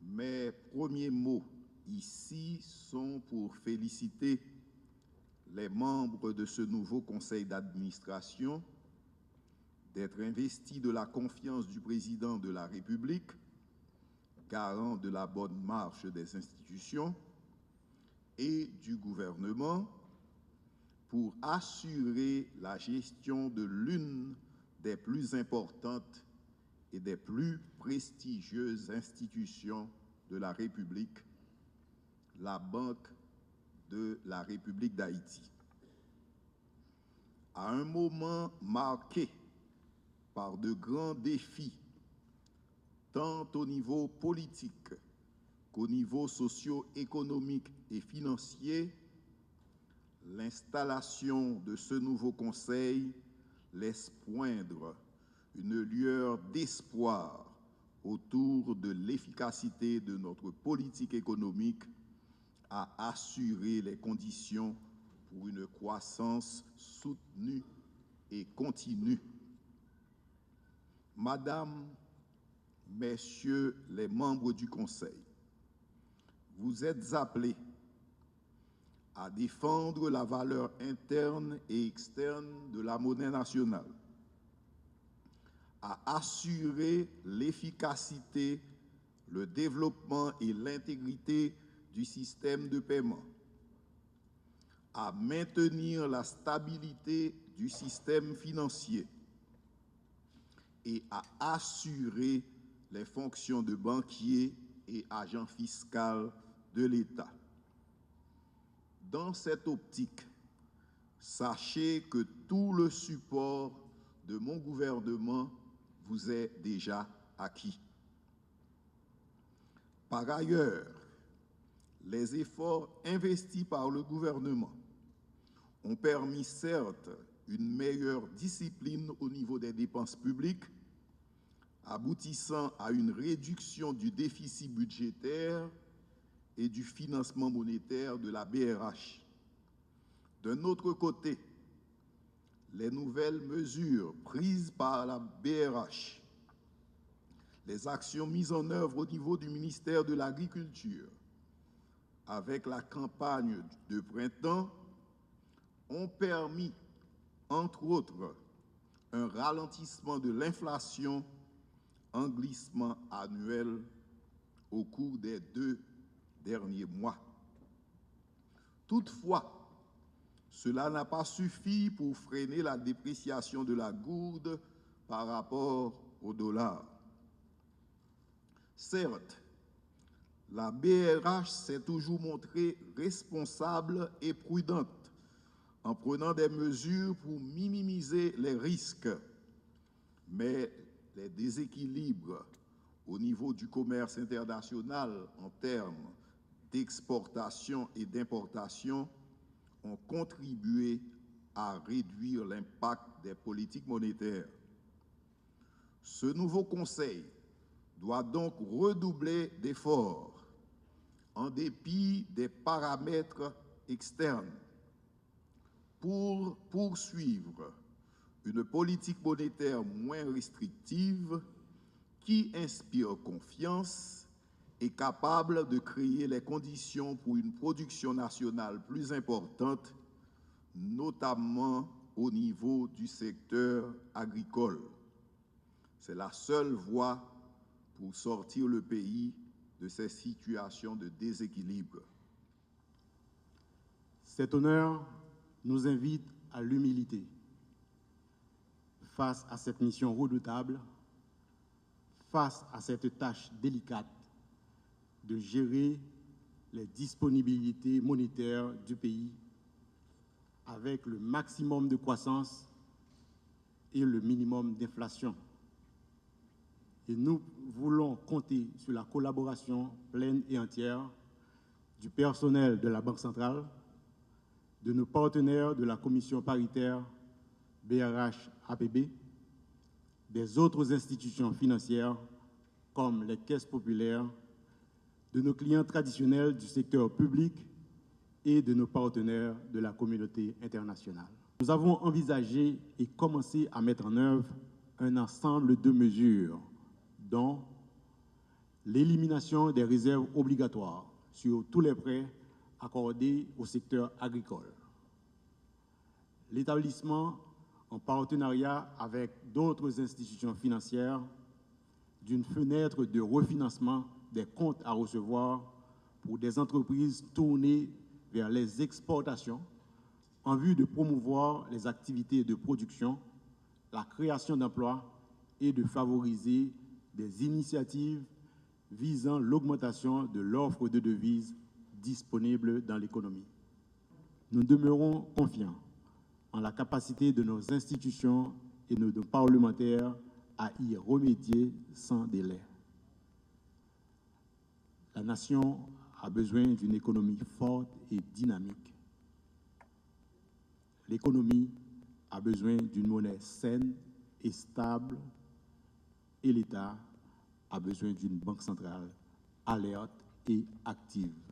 Mes premiers mots ici sont pour féliciter les membres de ce nouveau conseil d'administration d'être investis de la confiance du président de la République, garant de la bonne marche des institutions, et du gouvernement pour assurer la gestion de l'une des plus importantes et des plus prestigieuses institutions de la République, la Banque de la République d'Haïti. À un moment marqué par de grands défis, tant au niveau politique qu'au niveau socio-économique et financier, l'installation de ce nouveau conseil laisse poindre une lueur d'espoir autour de l'efficacité de notre politique économique à assurer les conditions pour une croissance soutenue et continue. Madame, Messieurs les membres du Conseil, vous êtes appelés à défendre la valeur interne et externe de la monnaie nationale, à assurer l'efficacité, le développement et l'intégrité du système de paiement, à maintenir la stabilité du système financier et à assurer les fonctions de banquier et agent fiscal de l'État. Dans cette optique, sachez que tout le support de mon gouvernement vous est déjà acquis. Par ailleurs, les efforts investis par le gouvernement ont permis certes une meilleure discipline au niveau des dépenses publiques, aboutissant à une réduction du déficit budgétaire et du financement monétaire de la BRH. D'un autre côté, les nouvelles mesures prises par la BRH, les actions mises en œuvre au niveau du ministère de l'Agriculture, avec la campagne de printemps, ont permis, entre autres, un ralentissement de l'inflation en glissement annuel au cours des 2 derniers mois. Toutefois, cela n'a pas suffi pour freiner la dépréciation de la gourde par rapport au dollar. Certes, la BRH s'est toujours montrée responsable et prudente en prenant des mesures pour minimiser les risques, mais les déséquilibres au niveau du commerce international en termes d'exportation et d'importation ont contribué à réduire l'impact des politiques monétaires. Ce nouveau Conseil doit donc redoubler d'efforts en dépit des paramètres externes pour poursuivre une politique monétaire moins restrictive qui inspire confiance et capable de créer les conditions pour une production nationale plus importante, notamment au niveau du secteur agricole. C'est la seule voie pour sortir le pays de ces situations de déséquilibre. Cet honneur nous invite à l'humilité. Face à cette mission redoutable, face à cette tâche délicate de gérer les disponibilités monétaires du pays avec le maximum de croissance et le minimum d'inflation. Et nous voulons compter sur la collaboration pleine et entière du personnel de la Banque centrale, de nos partenaires de la commission paritaire BRH-APB, des autres institutions financières comme les caisses populaires, de nos clients traditionnels du secteur public et de nos partenaires de la communauté internationale. Nous avons envisagé et commencé à mettre en œuvre un ensemble de mesures dont l'élimination des réserves obligatoires sur tous les prêts accordés au secteur agricole, l'établissement, en partenariat avec d'autres institutions financières, d'une fenêtre de refinancement des comptes à recevoir pour des entreprises tournées vers les exportations en vue de promouvoir les activités de production, la création d'emplois et de favoriser des initiatives visant l'augmentation de l'offre de devises disponible dans l'économie. Nous demeurons confiants en la capacité de nos institutions et de nos parlementaires à y remédier sans délai. La nation a besoin d'une économie forte et dynamique. L'économie a besoin d'une monnaie saine et stable et l'État a besoin d'une banque centrale alerte et active.